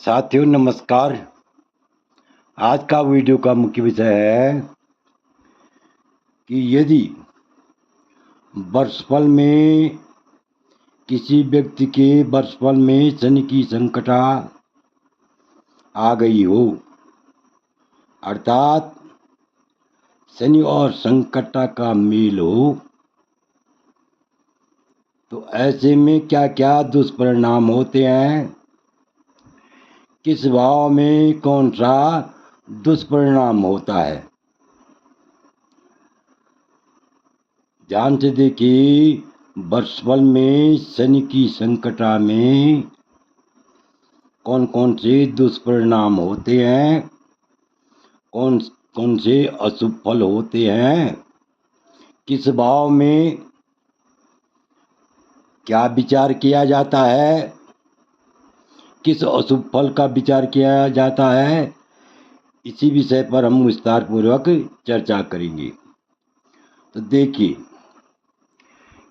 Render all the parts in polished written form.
साथियों नमस्कार। आज का वीडियो का मुख्य विषय है कि यदि वर्षफल में किसी व्यक्ति के वर्षफल में शनि की संकटा आ गई हो, अर्थात शनि और संकटा का मेल हो, तो ऐसे में क्या क्या दुष्परिणाम होते हैं, किस भाव में कौन सा दुष्परिणाम होता है। ध्यान से देखिए, वर्षफल में शनि की संकटा में कौन कौन से दुष्परिणाम होते हैं, कौन कौन से अशुभ फल होते हैं, किस भाव में क्या विचार किया जाता है, किस अशुभ फल का विचार किया जाता है, इसी विषय पर हम विस्तार पूर्वक चर्चा करेंगे। तो देखिए,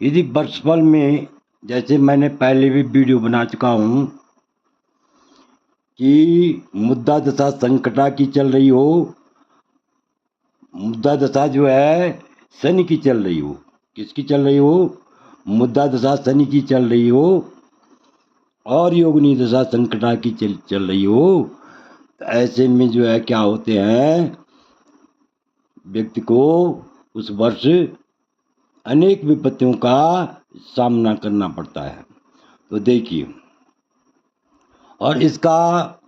यदि वर्षफल में, जैसे मैंने पहले भी वीडियो बना चुका हूँ कि मुद्दा दशा संकटा की चल रही हो, मुद्दा दशा जो है शनि की चल रही हो, किसकी चल रही हो, मुद्दा दशा शनि की चल रही हो, और योगिनी दशा संकटा की चल रही हो, तो ऐसे में जो है क्या होते हैं, व्यक्ति को उस वर्ष अनेक विपत्तियों का सामना करना पड़ता है। तो देखिए, और इसका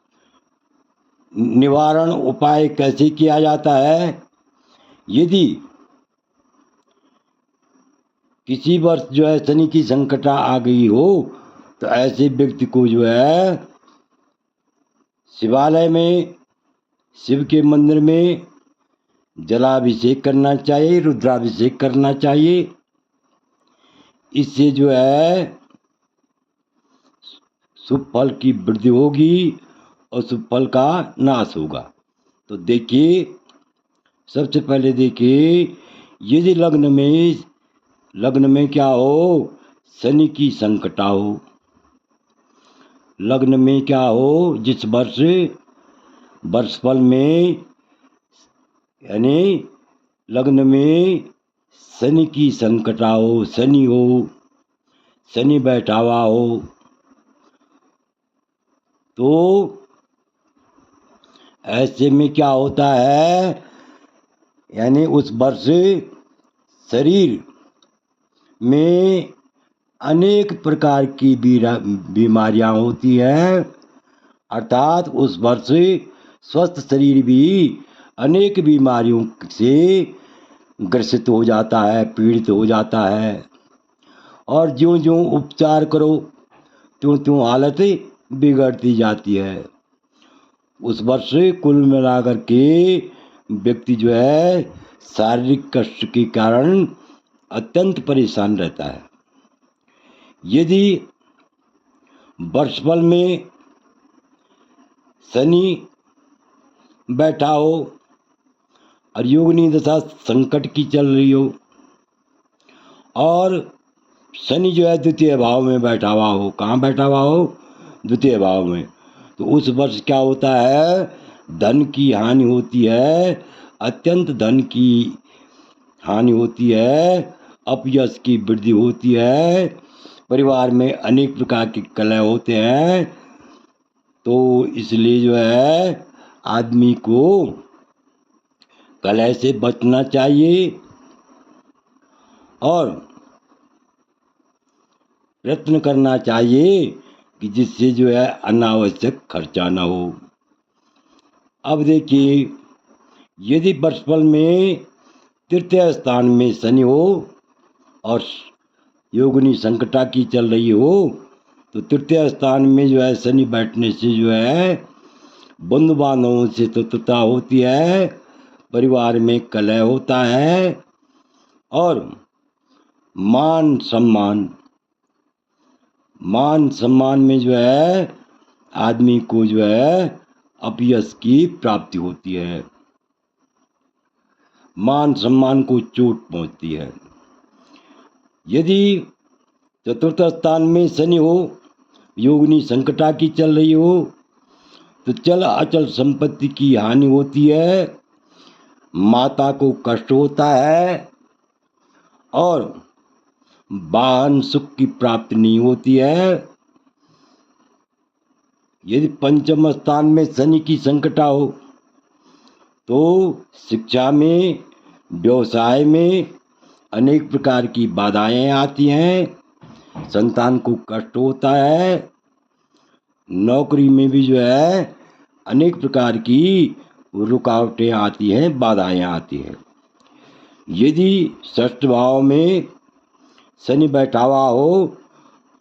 निवारण उपाय कैसे किया जाता है। यदि किसी वर्ष जो है शनि की संकटा आ गई हो, तो ऐसे व्यक्ति को जो है शिवालय में, शिव के मंदिर में जलाभिषेक करना चाहिए, रुद्राभिषेक करना चाहिए। इससे जो है शुभ फल की वृद्धि होगी और शुभ फल का नाश होगा। तो देखिए, सबसे पहले देखिए, यदि लग्न में क्या हो, शनि की संकटा हो, लग्न में क्या हो, जिस वर्षफल में यानी लग्न में शनि की संकटा हो, शनि बैठा हुआ हो, तो ऐसे में क्या होता है, यानी उस वर्ष शरीर में अनेक प्रकार की बीमारियां होती हैं, अर्थात उस वर्ष स्वस्थ शरीर भी अनेक बीमारियों से ग्रसित हो जाता है, पीड़ित हो जाता है। और ज्यों ज्यों उपचार करो त्यों त्यों हालत बिगड़ती जाती है। उस वर्ष कुल मिलाकर के व्यक्ति जो है शारीरिक कष्ट के कारण अत्यंत परेशान रहता है। यदि वर्षफल में शनि बैठा हो और योगिनी दशा संकट की चल रही हो, और शनि जो है द्वितीय भाव में बैठा हुआ हो, कहाँ बैठा हुआ हो, द्वितीय भाव में, तो उस वर्ष क्या होता है, धन की हानि होती है, अत्यंत धन की हानि होती है, अपयश की वृद्धि होती है, परिवार में अनेक प्रकार के कलह होते हैं। तो इसलिए जो है आदमी को कलह से बचना चाहिए और प्रयत्न करना चाहिए कि जिससे जो है अनावश्यक खर्चा ना हो। अब देखिए, यदि वर्षफल में तृतीय स्थान में शनि हो और योगिनी संकटा की चल रही हो, तो तृतीय स्थान में जो है शनि बैठने से जो है बंधु बांधवों से शत्रुता होती है, परिवार में कलह होता है, और मान सम्मान में जो है आदमी को जो है अपयश की प्राप्ति होती है, मान सम्मान को चोट पहुंचती है। यदि चतुर्थ स्थान में शनि हो, योगिनी संकटा की चल रही हो, तो चल अचल संपत्ति की हानि होती है, माता को कष्ट होता है और वाहन सुख की प्राप्ति नहीं होती है। यदि पंचम स्थान में शनि की संकटा हो तो शिक्षा में, व्यवसाय में अनेक प्रकार की बाधाएं आती हैं, संतान को कष्ट होता है, नौकरी में भी जो है अनेक प्रकार की रुकावटें आती हैं, बाधाएं आती हैं। यदि षष्ठ भाव में शनि बैठा हुआ हो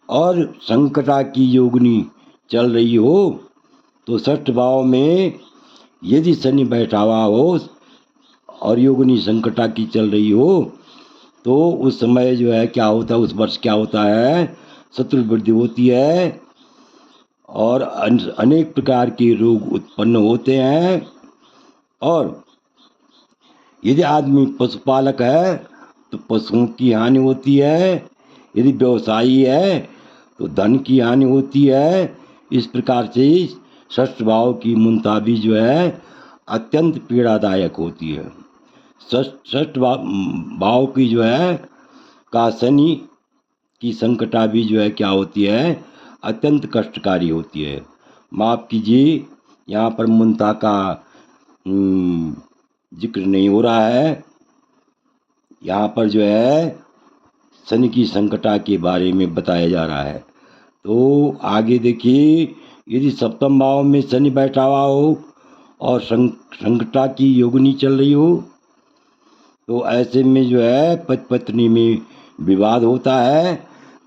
और संकटा की योगिनी चल रही हो तो षष्ठ भाव में यदि शनि बैठा हुआ हो और योगिनी संकटा की चल रही हो तो उस समय जो है क्या होता है, उस वर्ष क्या होता है, शत्रु वृद्धि होती है और अनेक प्रकार के रोग उत्पन्न होते हैं। और यदि आदमी पशुपालक है तो पशुओं की हानि होती है, यदि व्यवसायी है तो धन की हानि होती है। इस प्रकार से षष्ठ भाव की मुंताबी जो है अत्यंत पीड़ादायक होती है। षष्ठ भाव की जो है का शनि की संकटा भी जो है क्या होती है, अत्यंत कष्टकारी होती है। माफ़ कीजिए, यहाँ पर मुंता का जिक्र नहीं हो रहा है, यहाँ पर जो है शनि की संकटा के बारे में बताया जा रहा है। तो आगे देखिए, यदि सप्तम भाव में शनि बैठा हुआ हो और संकटा की योगिनी चल रही हो तो ऐसे में जो है पति पत्नी में विवाद होता है,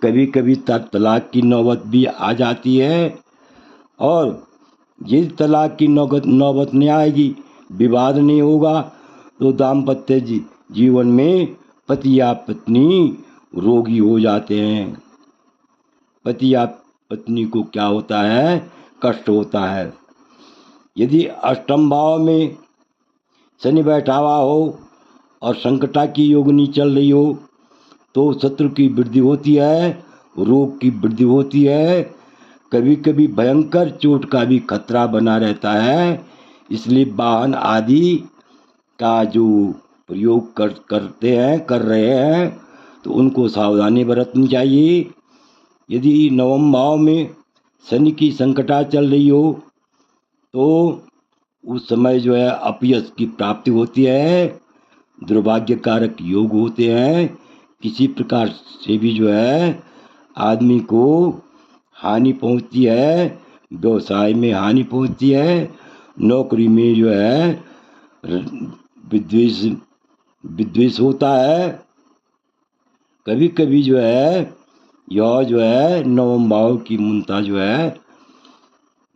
कभी कभी तलाक की नौबत भी आ जाती है। और यदि तलाक की नौबत नहीं आएगी, विवाद नहीं होगा तो दाम्पत्य जीवन में पति या पत्नी रोगी हो जाते हैं। पति या पत्नी को क्या होता है, कष्ट होता है। यदि अष्टम भाव में शनि बैठा हुआ हो और संकटा की योगिनी चल रही हो तो शत्रु की वृद्धि होती है, रोग की वृद्धि होती है, कभी कभी भयंकर चोट का भी खतरा बना रहता है। इसलिए वाहन आदि का जो प्रयोग कर रहे हैं तो उनको सावधानी बरतनी चाहिए। यदि नवम भाव में शनि की संकटा चल रही हो तो उस समय जो है अपयश की प्राप्ति होती है, दुर्भाग्यकारक योग होते हैं, किसी प्रकार से भी जो है आदमी को हानि पहुंचती है, व्यवसाय में हानि पहुंचती है, नौकरी में जो है विद्वेष होता है। कभी कभी जो है यह जो है नवम भाव की मुंता जो है,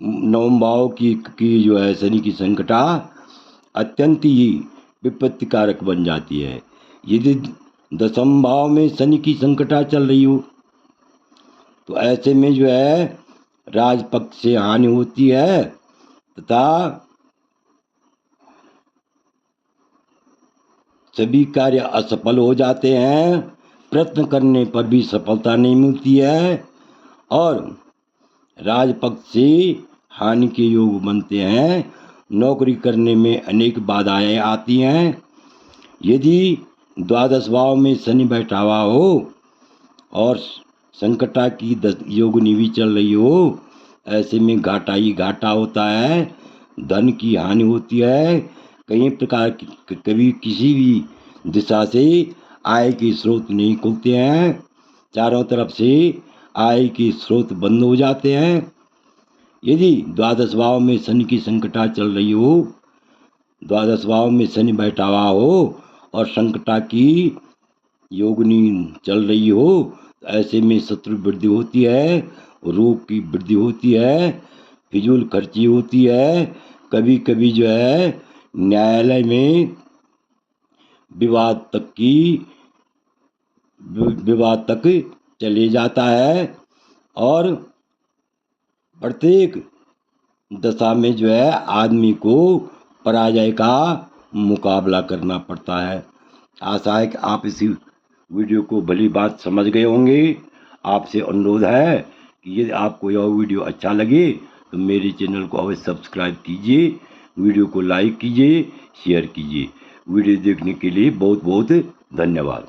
नवम भाव की जो है शनि की संकटा अत्यंत ही विपत्तिकारक बन जाती है। यदि दसम भाव में शनि की संकटा चल रही हो तो ऐसे में जो है राजपक्ष से हानि होती है तथा सभी कार्य असफल हो जाते हैं, प्रयत्न करने पर भी सफलता नहीं मिलती है और राजपक्ष से हानि के योग बनते हैं, नौकरी करने में अनेक बाधाएं आती हैं। यदि द्वादश भाव में शनि बैठा हुआ हो और संकटा की योगिनी भी चल रही हो, ऐसे में घाटा ही घाटा होता है, धन की हानि होती है, कई प्रकार की कभी किसी भी दिशा से आय के स्रोत नहीं खुलते हैं, चारों तरफ से आय के स्रोत बंद हो जाते हैं। यदि द्वादश भाव में शनि की संकटा चल रही हो, द्वादश भाव में शनि बैठा हुआ हो और संकटा की योगिनी चल रही हो, ऐसे में शत्रु वृद्धि होती है, रोग की वृद्धि होती है, फिजूल खर्ची होती है, कभी कभी जो है न्यायालय में विवाद तक चले जाता है और प्रत्येक दशा में जो है आदमी को पराजय का मुकाबला करना पड़ता है। आशा है कि आप इसी वीडियो को भली बात समझ गए होंगे। आपसे अनुरोध है कि यदि आपको यह वीडियो अच्छा लगे तो मेरे चैनल को अवश्य सब्सक्राइब कीजिए, वीडियो को लाइक कीजिए, शेयर कीजिए। वीडियो देखने के लिए बहुत बहुत धन्यवाद।